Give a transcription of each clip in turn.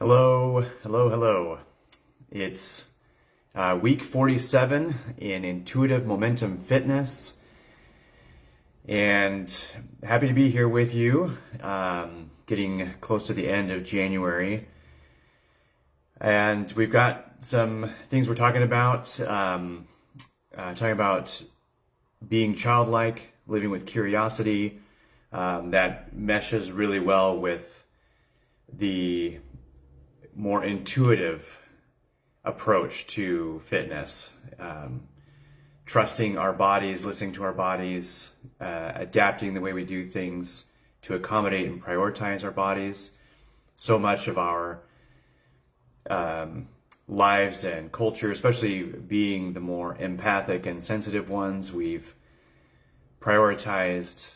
Hello, hello, hello. It's week 47 in Intuitive Momentum Fitness, and happy to be here with you, getting close to the end of January. And we've got some things we're talking about being childlike, living with curiosity, that meshes really well with the more intuitive approach to fitness, trusting our bodies, listening to our bodies, adapting the way we do things to accommodate and prioritize our bodies. So much of our lives and culture, especially being the more empathic and sensitive ones, we've prioritized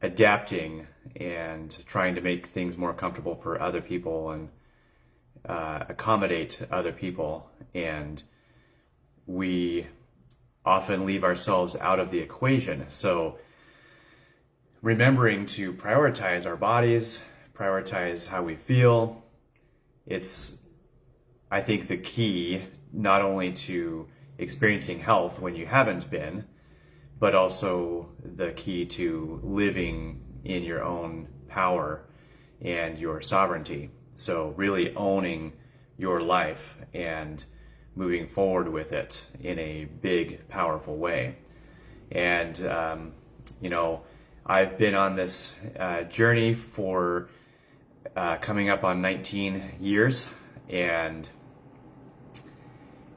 adapting and trying to make things more comfortable for other people and accommodate other people, and we often leave ourselves out of the equation. So remembering to prioritize our bodies, prioritize how we feel, it's, I think, the key not only to experiencing health when you haven't been, but also the key to living in your own power and your sovereignty. So really owning your life and moving forward with it in a big, powerful way. And, I've been on this journey for coming up on 19 years, and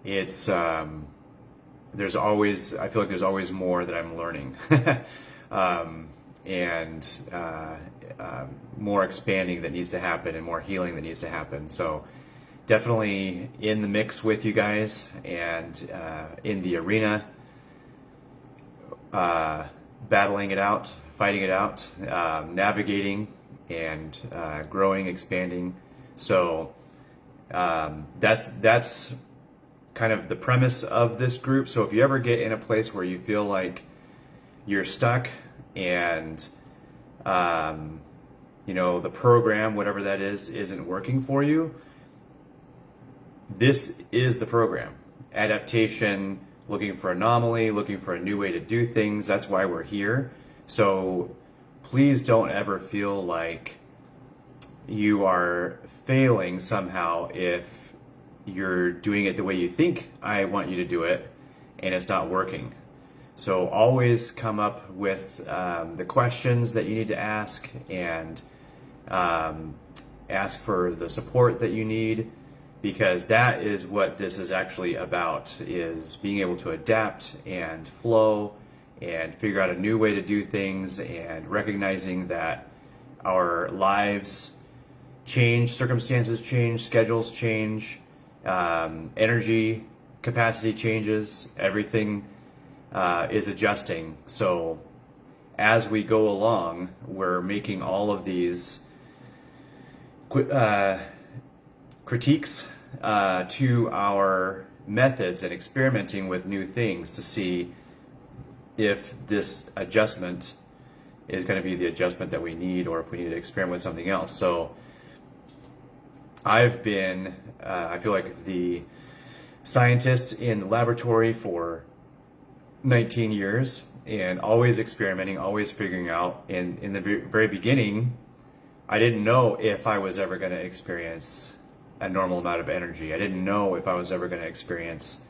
it's, I feel like there's always more that I'm learning. And more expanding that needs to happen and more healing that needs to happen. So definitely in the mix with you guys, and in the arena, battling it out, fighting it out, navigating and growing, expanding. So that's kind of the premise of this group. So if you ever get in a place where you feel like you're stuck and the program, whatever that is, isn't working for you, this is the program. Adaptation, looking for anomaly, looking for a new way to do things. That's why we're here. So please don't ever feel like you are failing somehow if you're doing it the way you think I want you to do it and it's not working. So always come up with the questions that you need to ask, and ask for the support that you need, because that is what this is actually about, is being able to adapt and flow and figure out a new way to do things, and recognizing that our lives change, circumstances change, schedules change, energy capacity changes, everything is adjusting. So as we go along, we're making all of these critiques to our methods and experimenting with new things to see if this adjustment is going to be the adjustment that we need, or if we need to experiment with something else. So I've been, I feel like, the scientist in the laboratory for 19 years, and always experimenting, always figuring out. In the very beginning, I didn't know if I was ever going to experience a normal amount of energy. I didn't know if I was ever going to experience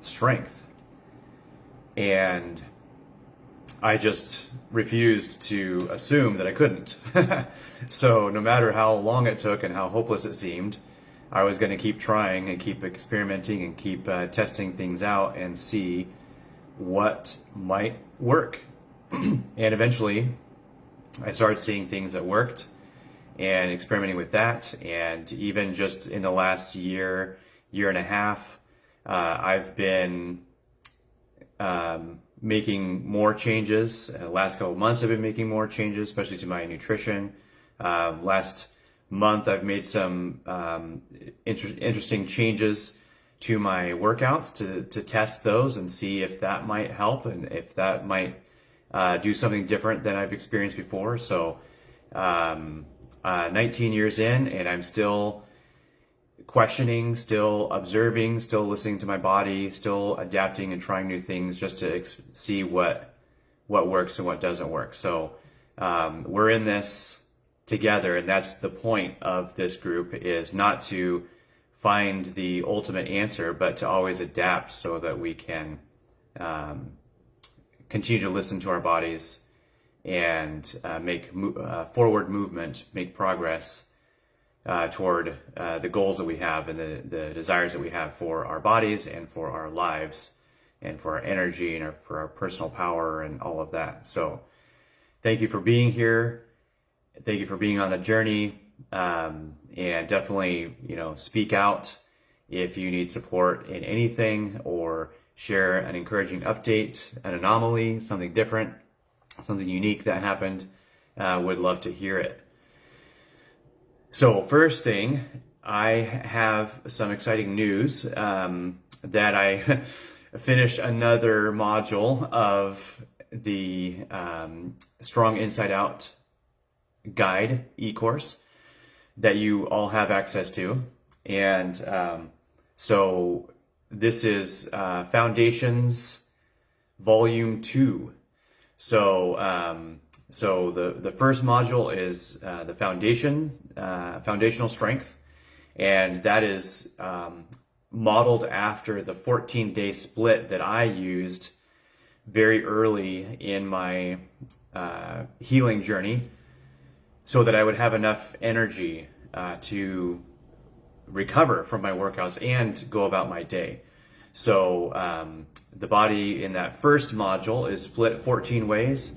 strength. And I just refused to assume that I couldn't. So no matter how long it took and how hopeless it seemed, I was going to keep trying and keep experimenting and keep testing things out and see what might work. And eventually I started seeing things that worked and experimenting with that. And even just in the last year and a half, I've been making more changes. The last couple of months I've been making more changes, especially to my nutrition. Last month I've made some interesting changes to my workouts to test those and see if that might help and if that might do something different than I've experienced before. So 19 years in, and I'm still questioning, still observing, still listening to my body, still adapting and trying new things just to see what works and what doesn't work. So we're in this together, and that's the point of this group, is not to find the ultimate answer, but to always adapt so that we can continue to listen to our bodies and make forward movement, make progress toward the goals that we have and the desires that we have for our bodies and for our lives and for our energy and for our personal power and all of that. So thank you for being here. Thank you for being on the journey. And definitely, speak out if you need support in anything, or share an encouraging update, an anomaly, something different, something unique that happened. Would love to hear it. So first thing, I have some exciting news that I finished another module of the Strong Inside Out guide e-course that you all have access to. And so this is Foundations Volume 2. So the first module is the foundational strength, and that is modeled after the 14-day split that I used very early in my healing journey, so that I would have enough energy to recover from my workouts and go about my day. So the body in that first module is split 14 ways,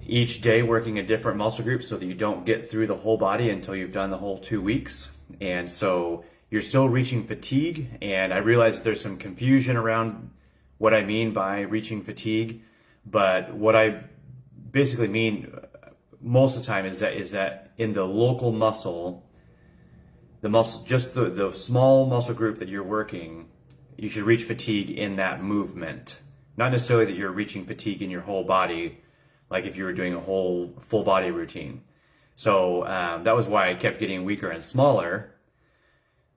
each day working a different muscle group so that you don't get through the whole body until you've done the whole 2 weeks. And so you're still reaching fatigue, and I realize there's some confusion around what I mean by reaching fatigue, but what I basically mean most of the time is that in the local muscle, just the small muscle group that you're working, you should reach fatigue in that movement. Not necessarily that you're reaching fatigue in your whole body, like if you were doing a whole full body routine. So that was why I kept getting weaker and smaller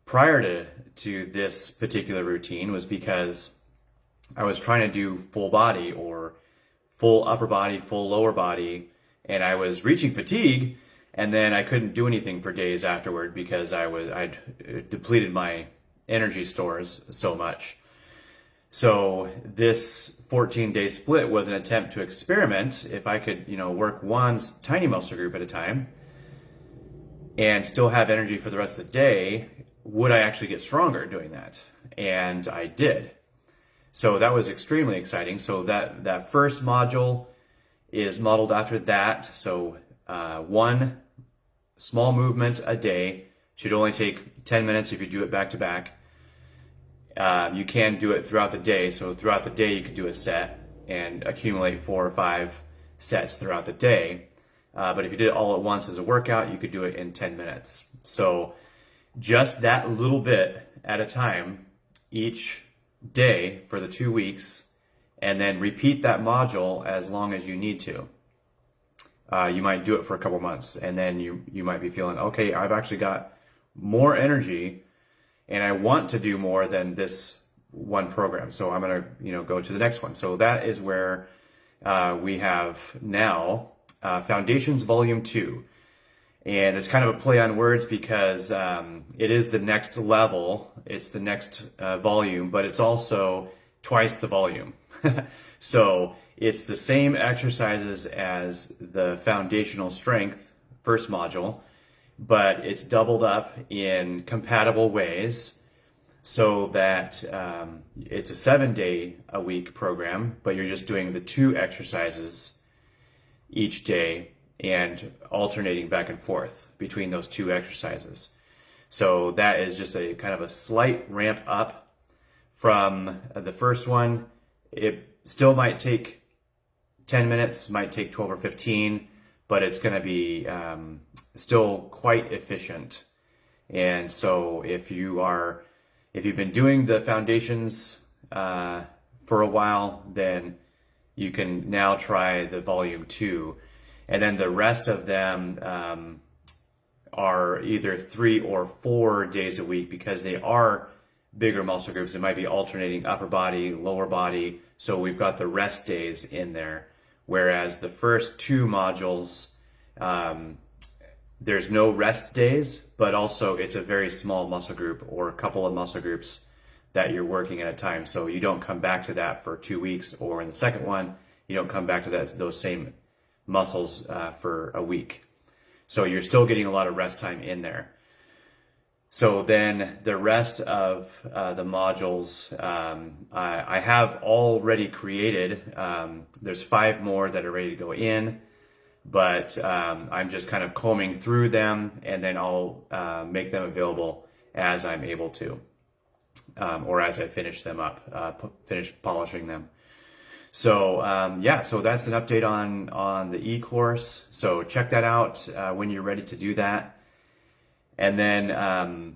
prior to this particular routine, was because I was trying to do full body or full upper body, full lower body, and I was reaching fatigue, and then I couldn't do anything for days afterward because I'd depleted my energy stores so much. So this 14-day split was an attempt to experiment if I could, work one tiny muscle group at a time and still have energy for the rest of the day. Would I actually get stronger doing that? And I did. So that was extremely exciting. So that first module is modeled after that. So one small movement a day should only take 10 minutes if you do it back to back. You can do it throughout the day. So throughout the day, you could do a set and accumulate 4 or 5 sets throughout the day. But if you did it all at once as a workout, you could do it in 10 minutes. So just that little bit at a time each day for the 2 weeks, and then repeat that module as long as you need to. You might do it for a couple months, and then you might be feeling, okay, I've actually got more energy and I want to do more than this one program. So I'm going to, go to the next one. So that is where we have now Foundations Volume 2. And it's kind of a play on words because it is the next level. It's the next volume, but it's also twice the volume. So it's the same exercises as the foundational strength first module, but it's doubled up in compatible ways so that it's a 7-day-a-week program, but you're just doing the 2 exercises each day and alternating back and forth between those 2 exercises. So that is just a kind of a slight ramp up from the first one. It still might take 10 minutes, might take 12 or 15, but it's going to be still quite efficient. And so if you've been doing the foundations for a while, then you can now try the volume 2. And then the rest of them are either 3 or 4 days a week because they are bigger muscle groups. It might be alternating upper body, lower body. So we've got the rest days in there. Whereas the first 2 modules, there's no rest days, but also it's a very small muscle group or a couple of muscle groups that you're working at a time. So you don't come back to that for 2 weeks, or in the second one, you don't come back to those same muscles for a week. So you're still getting a lot of rest time in there. So then the rest of the modules, I have already created. There's 5 more that are ready to go in, but I'm just kind of combing through them, and then I'll make them available as I'm able to, or as I finish them up, finish polishing them. So yeah, so that's an update on the e-course. So check that out when you're ready to do that. And then,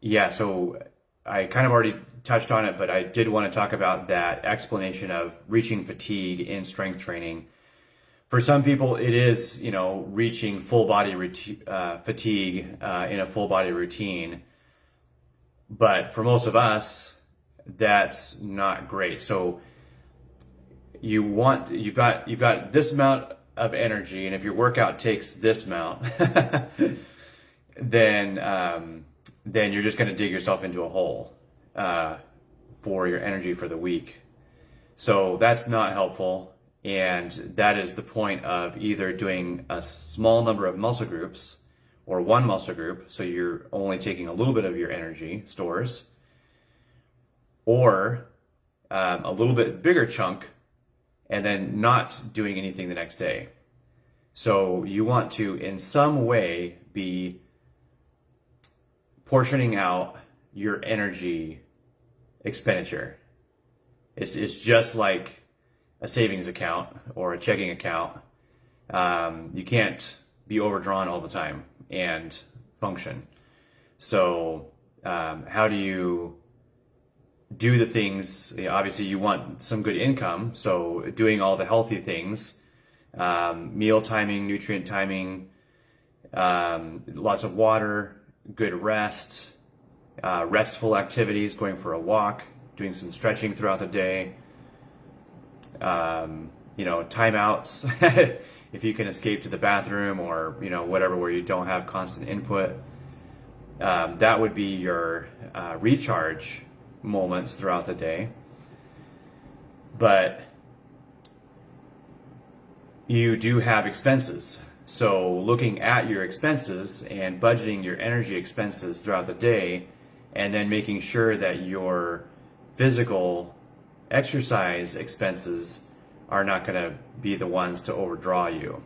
yeah, so I kind of already touched on it, but I did want to talk about that explanation of reaching fatigue in strength training. For some people, it is, reaching full body fatigue in a full body routine. But for most of us, that's not great. So you've got this amount of energy, and if your workout takes this amount, then you're just going to dig yourself into a hole for your energy for the week. So that's not helpful, and that is the point of either doing a small number of muscle groups or one muscle group, so you're only taking a little bit of your energy stores, or a little bit bigger chunk and then not doing anything the next day. So you want to, in some way, be portioning out your energy expenditure. It's just like a savings account or a checking account. You can't be overdrawn all the time and function. So how do you do the things? Obviously you want some good income, so doing all the healthy things, meal timing, nutrient timing, lots of water, good rest, restful activities, going for a walk, doing some stretching throughout the day, timeouts if you can escape to the bathroom or whatever, where you don't have constant input. That would be your recharge moments throughout the day. But you do have expenses. So looking at your expenses and budgeting your energy expenses throughout the day, and then making sure that your physical exercise expenses are not going to be the ones to overdraw you.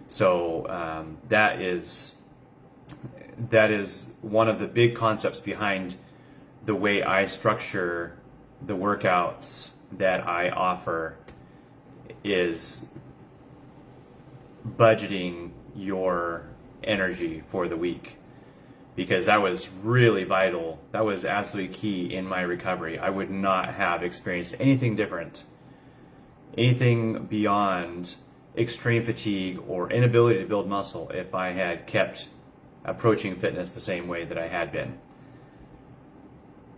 So that is one of the big concepts behind the way I structure the workouts that I offer, is budgeting your energy for the week, because that was really vital. That was absolutely key in my recovery. I would not have experienced anything different, anything beyond extreme fatigue or inability to build muscle, if I had kept approaching fitness the same way that I had been.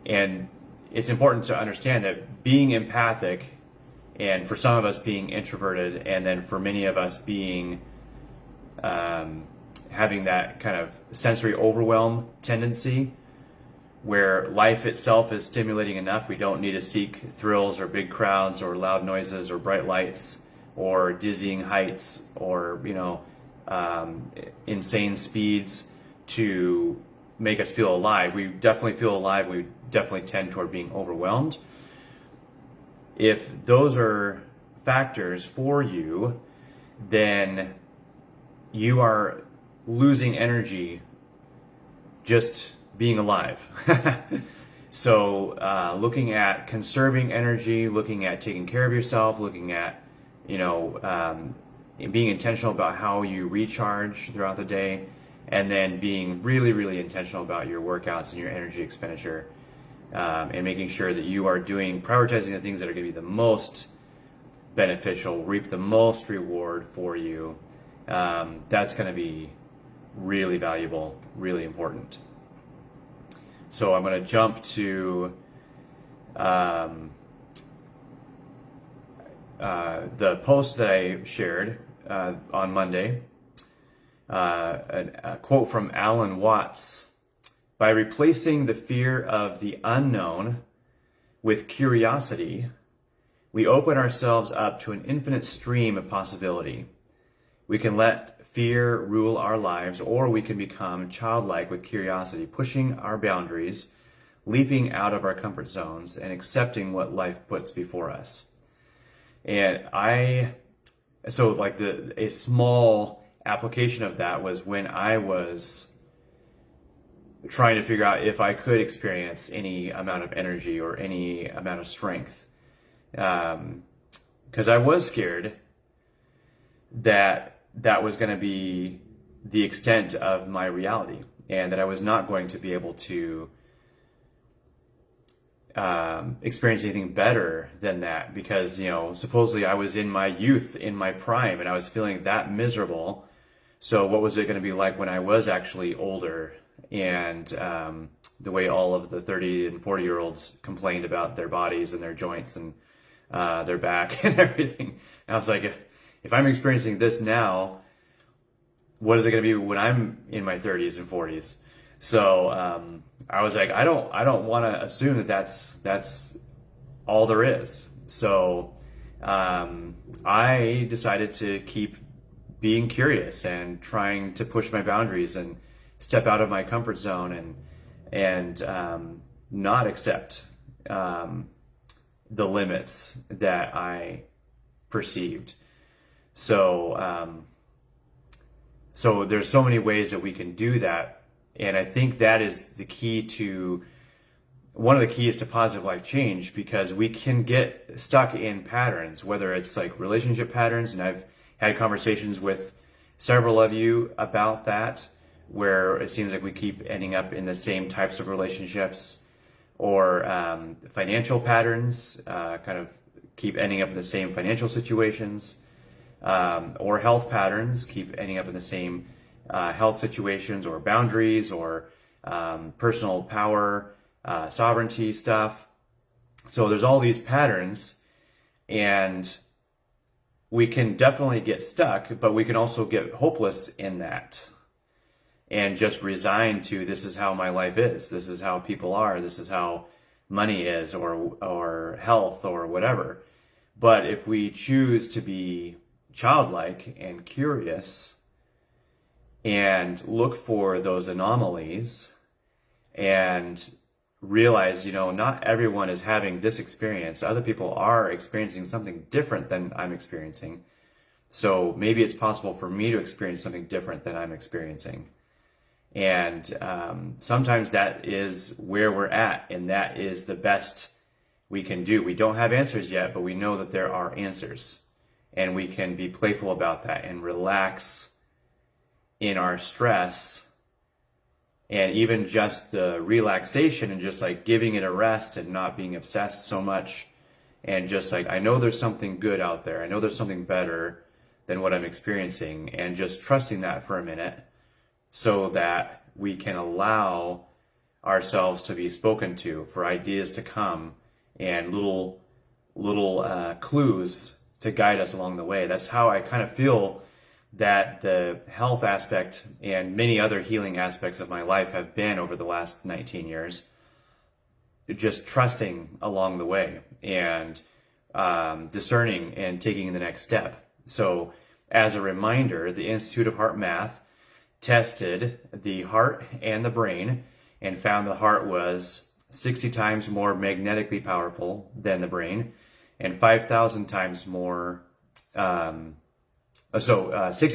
And it's important to understand that being empathic, and for some of us being introverted, and then for many of us being having that kind of sensory overwhelm tendency, where life itself is stimulating enough, we don't need to seek thrills or big crowds or loud noises or bright lights or dizzying heights or insane speeds to make us feel alive. We definitely feel alive. We definitely tend toward being overwhelmed. If those are factors for you, then you are losing energy just being alive. So looking at conserving energy, looking at taking care of yourself, looking at being intentional about how you recharge throughout the day, and then being really, really intentional about your workouts and your energy expenditure, and making sure that you are prioritizing the things that are going to be the most beneficial, reap the most reward for you. That's going to be really valuable, really important. So I'm going to jump to um, the post that I shared on Monday, a quote from Alan Watts. By replacing the fear of the unknown with curiosity, we open ourselves up to an infinite stream of possibility. We can let fear rule our lives, or we can become childlike with curiosity, pushing our boundaries, leaping out of our comfort zones, and accepting what life puts before us. And a small application of that was when I was trying to figure out if I could experience any amount of energy or any amount of strength. Because I was scared that was going to be the extent of my reality, and that I was not going to be able to experience anything better than that, because, supposedly I was in my youth, in my prime, and I was feeling that miserable. So what was it going to be like when I was actually older? And the way all of the 30 and 40-year-olds complained about their bodies and their joints and their back and everything. And I was like, if I'm experiencing this now, what is it going to be when I'm in my 30s and 40s? So I was like, I don't want to assume that that's all there is. So I decided to keep being curious and trying to push my boundaries and step out of my comfort zone and not accept the limits that I perceived. So so there's so many ways that we can do that, and I think that is one of the keys to positive life change, because we can get stuck in patterns, whether it's like relationship patterns, and I've had conversations with several of you about that, where it seems like we keep ending up in the same types of relationships, or financial patterns, kind of keep ending up in the same financial situations, or health patterns, keep ending up in the same health situations, or boundaries, or personal power, sovereignty stuff. So there's all these patterns, and we can definitely get stuck, but we can also get hopeless in that and just resign to, this is how my life is, this is how people are, this is how money is, or health, or whatever. But if we choose to be childlike and curious and look for those anomalies and realize, not everyone is having this experience. Other people are experiencing something different than I'm experiencing. So maybe it's possible for me to experience something different than I'm experiencing. And sometimes that is where we're at, and that is the best we can do. We don't have answers yet, but we know that there are answers. And we can be playful about that and relax in our stress. And even just the relaxation and just like giving it a rest and not being obsessed so much. And just like, I know there's something good out there. I know there's something better than what I'm experiencing. And just trusting that for a minute, so that we can allow ourselves to be spoken to, for ideas to come, and little clues to guide us along the way. That's how I kind of feel that the health aspect and many other healing aspects of my life have been over the last 19 years. Just trusting along the way, and discerning and taking the next step. So as a reminder, the Institute of Heart Math tested the heart and the brain and found the heart was 60 times more magnetically powerful than the brain, and 5,000 times more, 60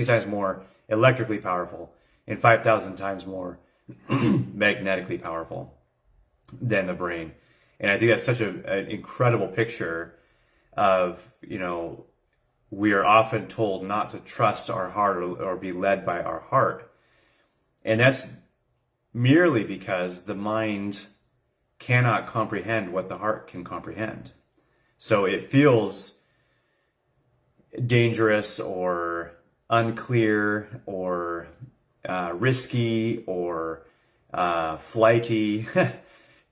times more electrically powerful and 5,000 times more magnetically powerful than the brain. And I think that's such an incredible picture of, we are often told not to trust our heart or be led by our heart. And that's merely because the mind cannot comprehend what the heart can comprehend. So it feels dangerous or unclear or risky or flighty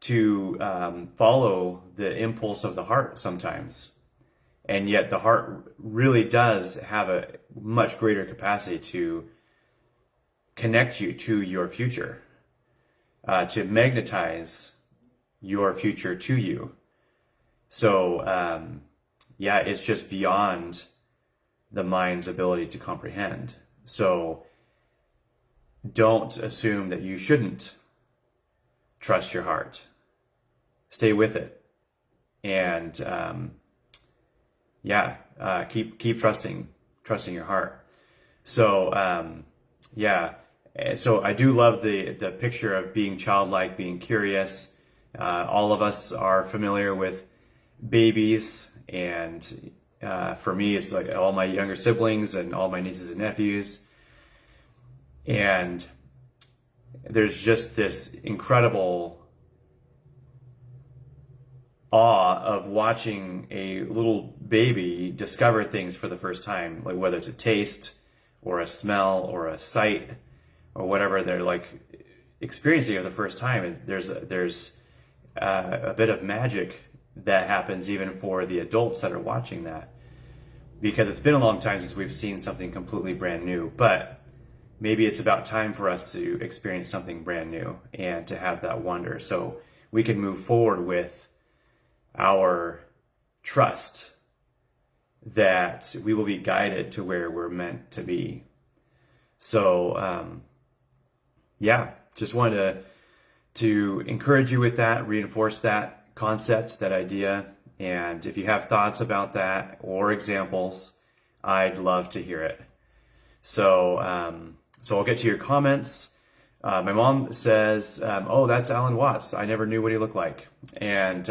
to follow the impulse of the heart sometimes. And yet the heart really does have a much greater capacity to connect you to your future, to magnetize your future to you. So, yeah, it's just beyond the mind's ability to comprehend. So don't assume that you shouldn't trust your heart. Stay with it. And, keep trusting your heart. So, so I do love the picture of being childlike, being curious. All of us are familiar with babies, and for me, it's like all my younger siblings and all my nieces and nephews. And there's just this incredible awe of watching a little baby discover things for the first time, like whether it's a taste or a smell or a sight or whatever they're like experiencing for the first time. And there's a bit of magic that happens even for the adults that are watching that, because it's been a long time since we've seen something completely brand new. But maybe it's about time for us to experience something brand new and to have that wonder, so we can move forward with our trust that we will be guided to where we're meant to be. So, just wanted to encourage you with that, reinforce that concept, that idea. And if you have thoughts about that or examples, I'd love to hear it. So, I'll get to your comments. My mom says, oh, that's Alan Watts. I never knew what he looked like. And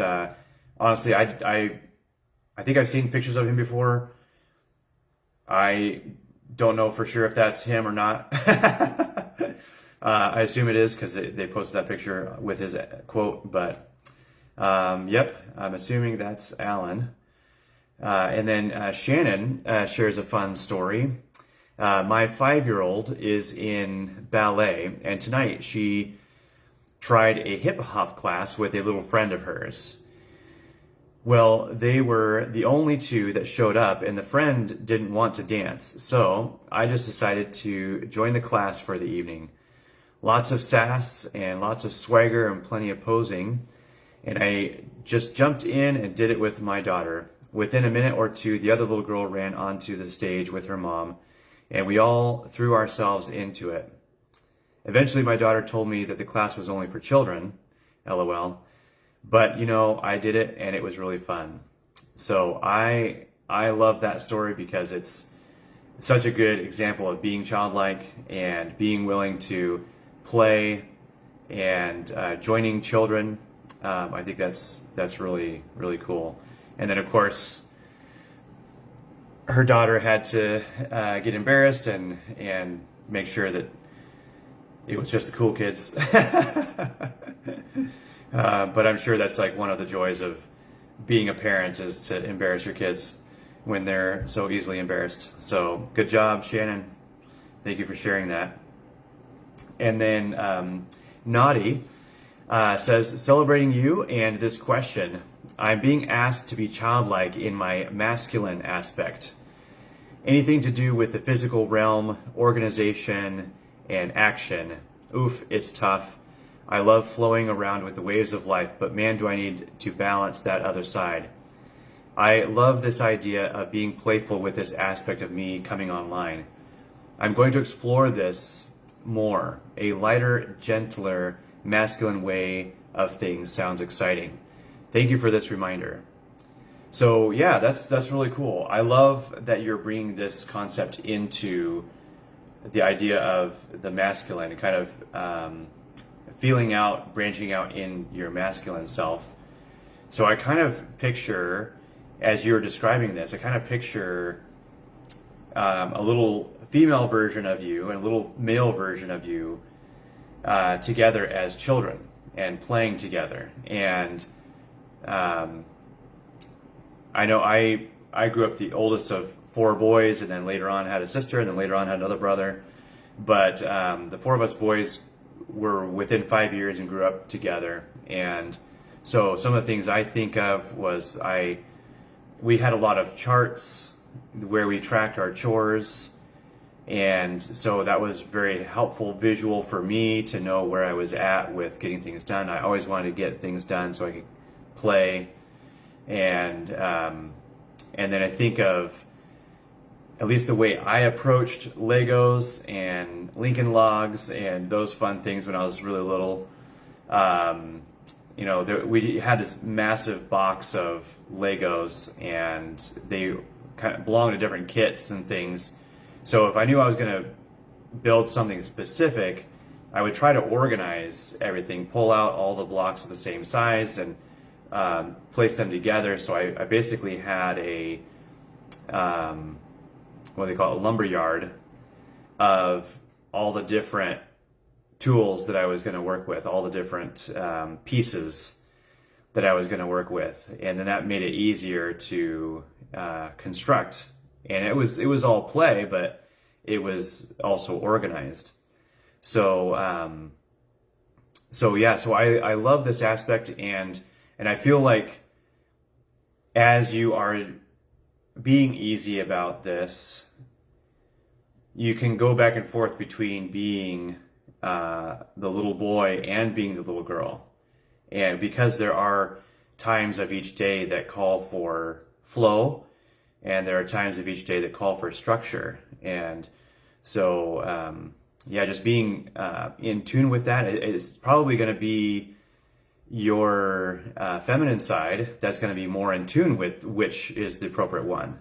honestly, I think I've seen pictures of him before. I don't know for sure if that's him or not. I assume it is because they posted that picture with his quote. But yep, I'm assuming that's Alan. And then Shannon shares a fun story. My 5-year-old is in ballet, and tonight she tried a hip hop class with a little friend of hers. Well, they were the only two that showed up, and the friend didn't want to dance. So I just decided to join the class for the evening. Lots of sass and lots of swagger and plenty of posing. And I just jumped in and did it with my daughter. Within a minute or two, the other little girl ran onto the stage with her mom, and we all threw ourselves into it. Eventually, my daughter told me that the class was only for children, LOL. But, I did it, and it was really fun. So I love that story because it's such a good example of being childlike and being willing to play and joining children. I think that's really, really cool. And then, of course, her daughter had to get embarrassed and make sure that it was just the cool kids. But I'm sure that's like one of the joys of being a parent, is to embarrass your kids when they're so easily embarrassed. So good job, Shannon. Thank you for sharing that. And then Naughty says, celebrating you and this question. I'm being asked to be childlike in my masculine aspect. Anything to do with the physical realm, organization, and action. Oof, it's tough. I love flowing around with the waves of life, but man, do I need to balance that other side. I love this idea of being playful with this aspect of me coming online. I'm going to explore this more. A lighter, gentler, masculine way of things sounds exciting. Thank you for this reminder. So yeah, that's really cool. I love that you're bringing this concept into the idea of the masculine and kind of feeling out, branching out in your masculine self. So I kind of picture, as you're describing this, I kind of picture a little female version of you and a little male version of you together as children and playing together. And I know I grew up the oldest of 4 boys, and then later on had a sister, and then later on had another brother. But the four of us boys were within 5 years and grew up together. And so some of the things I think of was we had a lot of charts where we tracked our chores. And so that was very helpful visual for me to know where I was at with getting things done. I always wanted to get things done so I could play. And then I think of at least the way I approached Legos and Lincoln Logs and those fun things when I was really little. We had this massive box of Legos, and they kind of belonged to different kits and things. So if I knew I was going to build something specific, I would try to organize everything, pull out all the blocks of the same size, and place them together. So I basically had a what they call a lumber yard of all the different tools that I was going to work with, all the different pieces that I was going to work with, and then that made it easier to construct. And it was all play, but it was also organized. So I love this aspect, and I feel like as you are being easy about this, you can go back and forth between being the little boy and being the little girl. And because there are times of each day that call for flow, and there are times of each day that call for structure. And so, just being in tune with that is probably going to be your feminine side that's going to be more in tune with which is the appropriate one.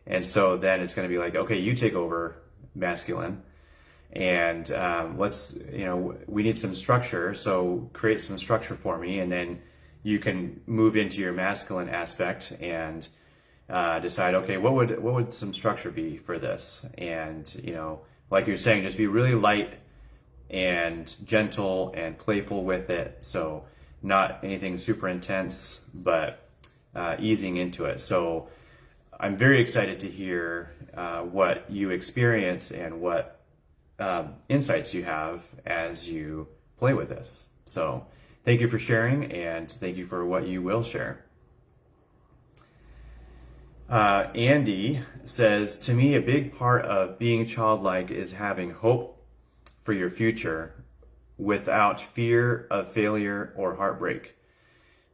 And so then it's going to be like, okay, you take over masculine, and we need some structure, so create some structure for me, and then you can move into your masculine aspect and decide, okay, what would some structure be for this? And like you're saying, just be really light and gentle and playful with it. So not anything super intense, but easing into it. So I'm very excited to hear what you experience and what insights you have as you play with this. So thank you for sharing, and thank you for what you will share. Andy says, to me, a big part of being childlike is having hope for your future without fear of failure or heartbreak,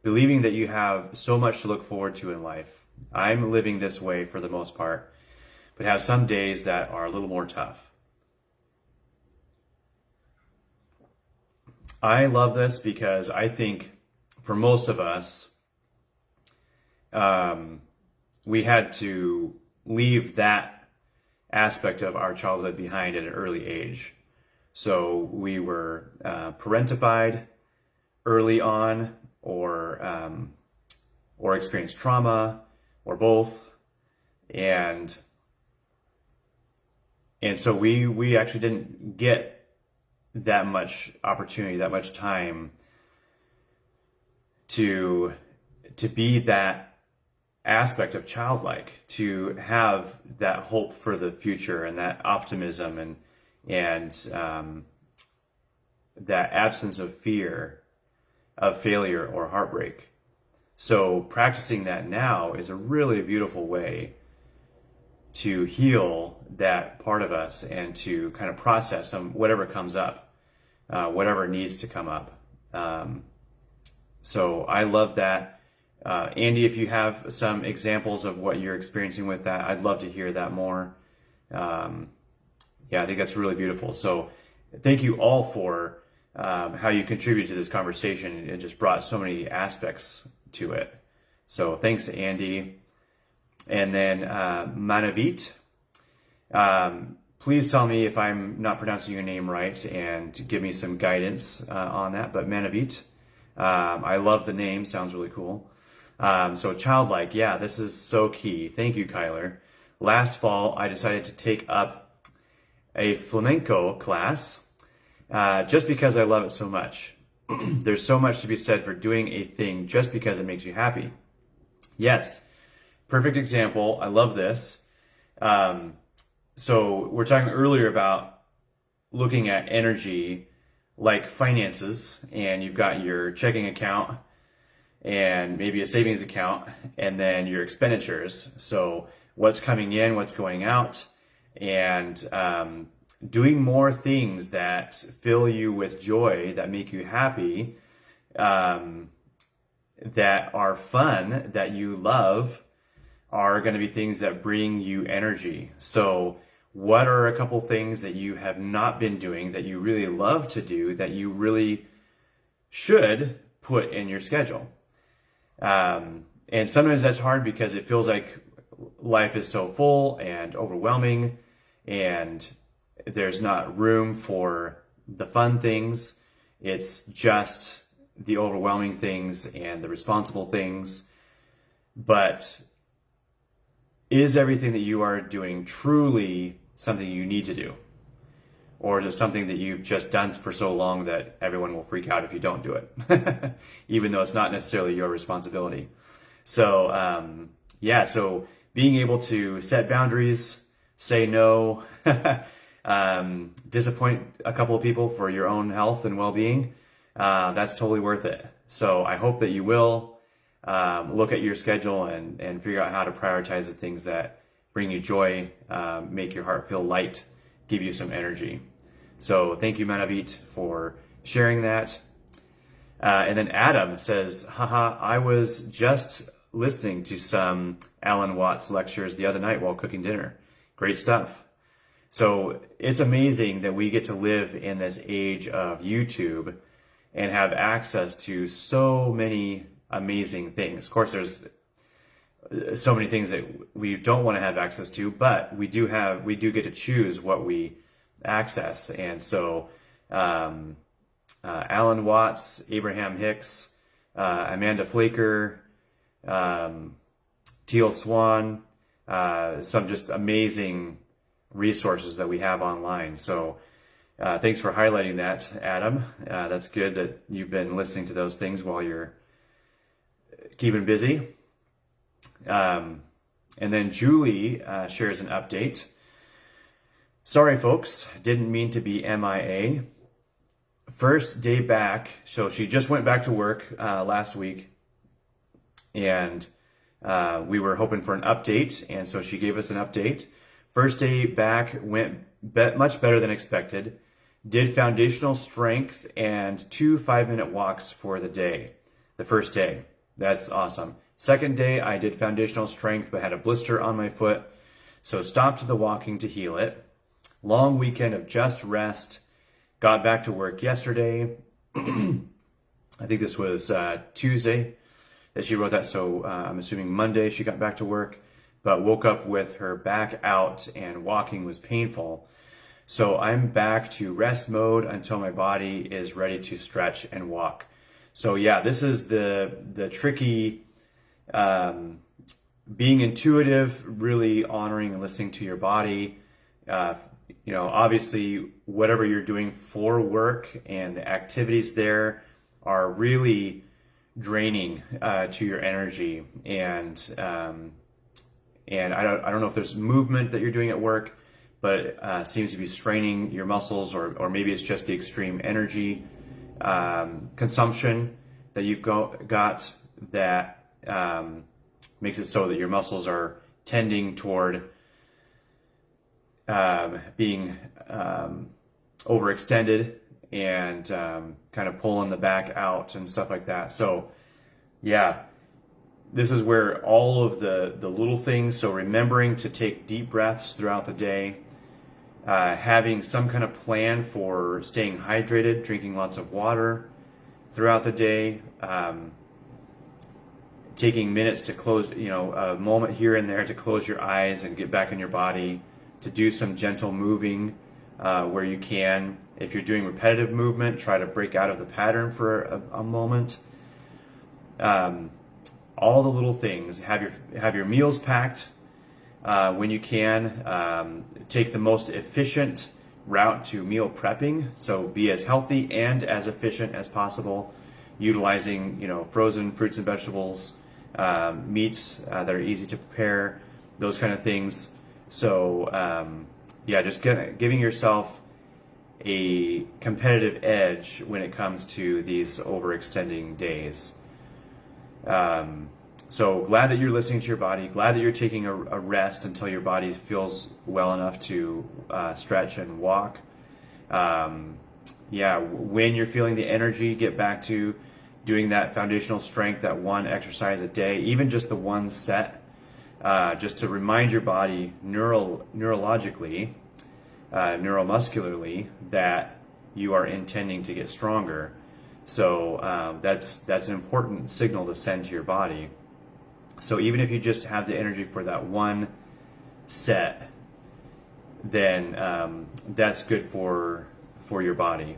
believing that you have so much to look forward to in life. I'm living this way for the most part, but have some days that are a little more tough. I love this because I think for most of us, we had to leave that aspect of our childhood behind at an early age. So we were parentified early on, or experienced trauma, or both, and so we actually didn't get that much opportunity, that much time to be that aspect of childlike, to have that hope for the future and that optimism and that absence of fear of failure or heartbreak. So practicing that now is a really beautiful way to heal that part of us and to kind of process whatever comes up, whatever needs to come up. So I love that. Andy, if you have some examples of what you're experiencing with that, I'd love to hear that more. I think that's really beautiful. So thank you all for how you contribute to this conversation. It just brought so many aspects to it. So thanks, Andy. And then Manavit, please tell me if I'm not pronouncing your name right and give me some guidance on that. But Manavit, I love the name, sounds really cool. So childlike, yeah, this is so key. Thank you, Kyler. Last fall, I decided to take up a flamenco class just because I love it so much. There's so much to be said for doing a thing just because it makes you happy. Yes, perfect example. I love this. So we're talking earlier about looking at energy like finances, and you've got your checking account and maybe a savings account, and then your expenditures. So what's coming in, what's going out, and doing more things that fill you with joy, that make you happy, that are fun, that you love, are going to be things that bring you energy. So what are a couple things that you have not been doing that you really love to do, that you really should put in your schedule? And sometimes that's hard because it feels like life is so full and overwhelming, and there's not room for the fun things. It's just the overwhelming things and the responsible things. But is everything that you are doing truly something you need to do? Or is it something that you've just done for so long that everyone will freak out if you don't do it, even though it's not necessarily your responsibility? So, so being able to set boundaries, say no, disappoint a couple of people for your own health and well-being, that's totally worth it. So I hope that you will look at your schedule and figure out how to prioritize the things that bring you joy, make your heart feel light, give you some energy. So thank you, Manavit, for sharing that. And then Adam says, haha, I was just listening to some Alan Watts lectures the other night while cooking dinner. Great stuff. So it's amazing that we get to live in this age of YouTube and have access to so many amazing things. Of course, there's so many things that we don't want to have access to, but we do get to choose what we access. And so Alan Watts, Abraham Hicks, Amanda Flaker, Teal Swan, some just amazing resources that we have online. So thanks for highlighting that, Adam. That's good that you've been listening to those things while you're keeping busy. And then Julie shares an update. Sorry, folks, didn't mean to be MIA. First day back, so she just went back to work last week, and we were hoping for an update, and so she gave us an update. First day back went much better than expected. Did foundational strength and 2 5-minute walks for the day. The first day. That's awesome. Second day, I did foundational strength, but had a blister on my foot, so stopped the walking to heal it. Long weekend of just rest. Got back to work yesterday. I think this was Tuesday that she wrote that, so I'm assuming Monday she got back to work, but woke up with her back out and walking was painful. So I'm back to rest mode until my body is ready to stretch and walk. So yeah, this is the tricky, being intuitive, really honoring and listening to your body. Obviously whatever you're doing for work and the activities there are really draining to your energy, and I don't know if there's movement that you're doing at work, but it seems to be straining your muscles, or maybe it's just the extreme energy consumption that you've got that makes it so that your muscles are tending toward being overextended and kind of pulling the back out and stuff like that. So yeah, this is where all of the little things, so remembering to take deep breaths throughout the day, having some kind of plan for staying hydrated, drinking lots of water throughout the day, taking minutes to close, a moment here and there to close your eyes and get back in your body, to do some gentle moving where you can. If you're doing repetitive movement, try to break out of the pattern for a moment. All the little things. Have your meals packed when you can. Take the most efficient route to meal prepping. So be as healthy and as efficient as possible, utilizing frozen fruits and vegetables, meats that are easy to prepare, those kind of things. So just giving yourself a competitive edge when it comes to these overextending days. So glad that you're listening to your body, glad that you're taking a rest until your body feels well enough to stretch and walk. When you're feeling the energy, get back to doing that foundational strength, that one exercise a day, even just the one set, just to remind your body neuromuscularly that you are intending to get stronger. So that's an important signal to send to your body. So even if you just have the energy for that one set, then that's good for your body.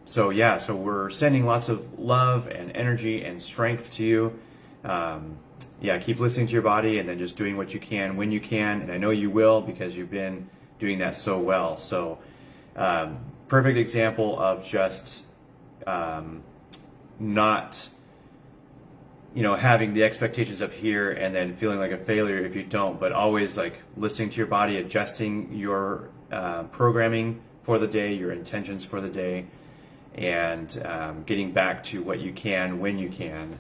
So we're sending lots of love and energy and strength to you. Keep listening to your body and then just doing what you can when you can. And I know you will, because you've been doing that so well. So perfect example of just not having the expectations up here and then feeling like a failure if you don't, but always like listening to your body, adjusting your programming for the day, your intentions for the day, and getting back to what you can when you can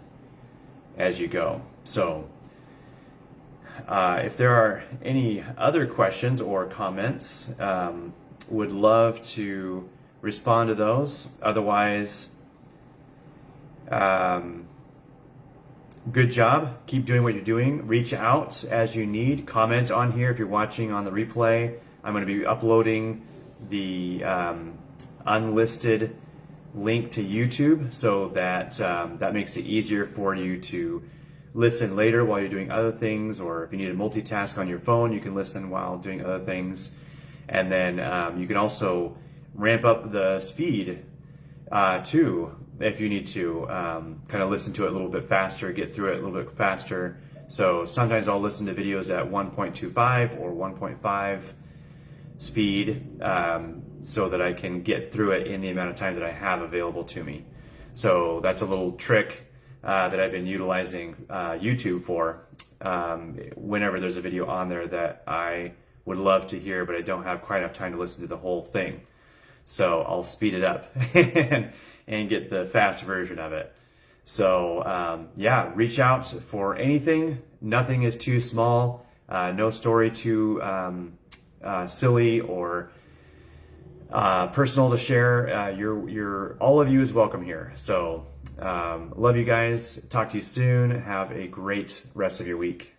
as you go. So if there are any other questions or comments, would love to respond to those. Otherwise, good job. Keep doing what you're doing. Reach out as you need. Comment on here if you're watching on the replay. I'm going to be uploading the unlisted link to YouTube, so that that makes it easier for you to listen later while you're doing other things, or if you need to multitask on your phone, you can listen while doing other things. And then you can also ramp up the speed too, if you need to kind of listen to it a little bit faster, get through it a little bit faster. So sometimes I'll listen to videos at 1.25 or 1.5 speed, so that I can get through it in the amount of time that I have available to me. So that's a little trick that I've been utilizing YouTube for whenever there's a video on there that I would love to hear, but I don't have quite enough time to listen to the whole thing. So I'll speed it up and get the fast version of it. So reach out for anything. Nothing is too small. No story too silly or personal to share. You're all of you is welcome here. So love you guys. Talk to you soon. Have a great rest of your week.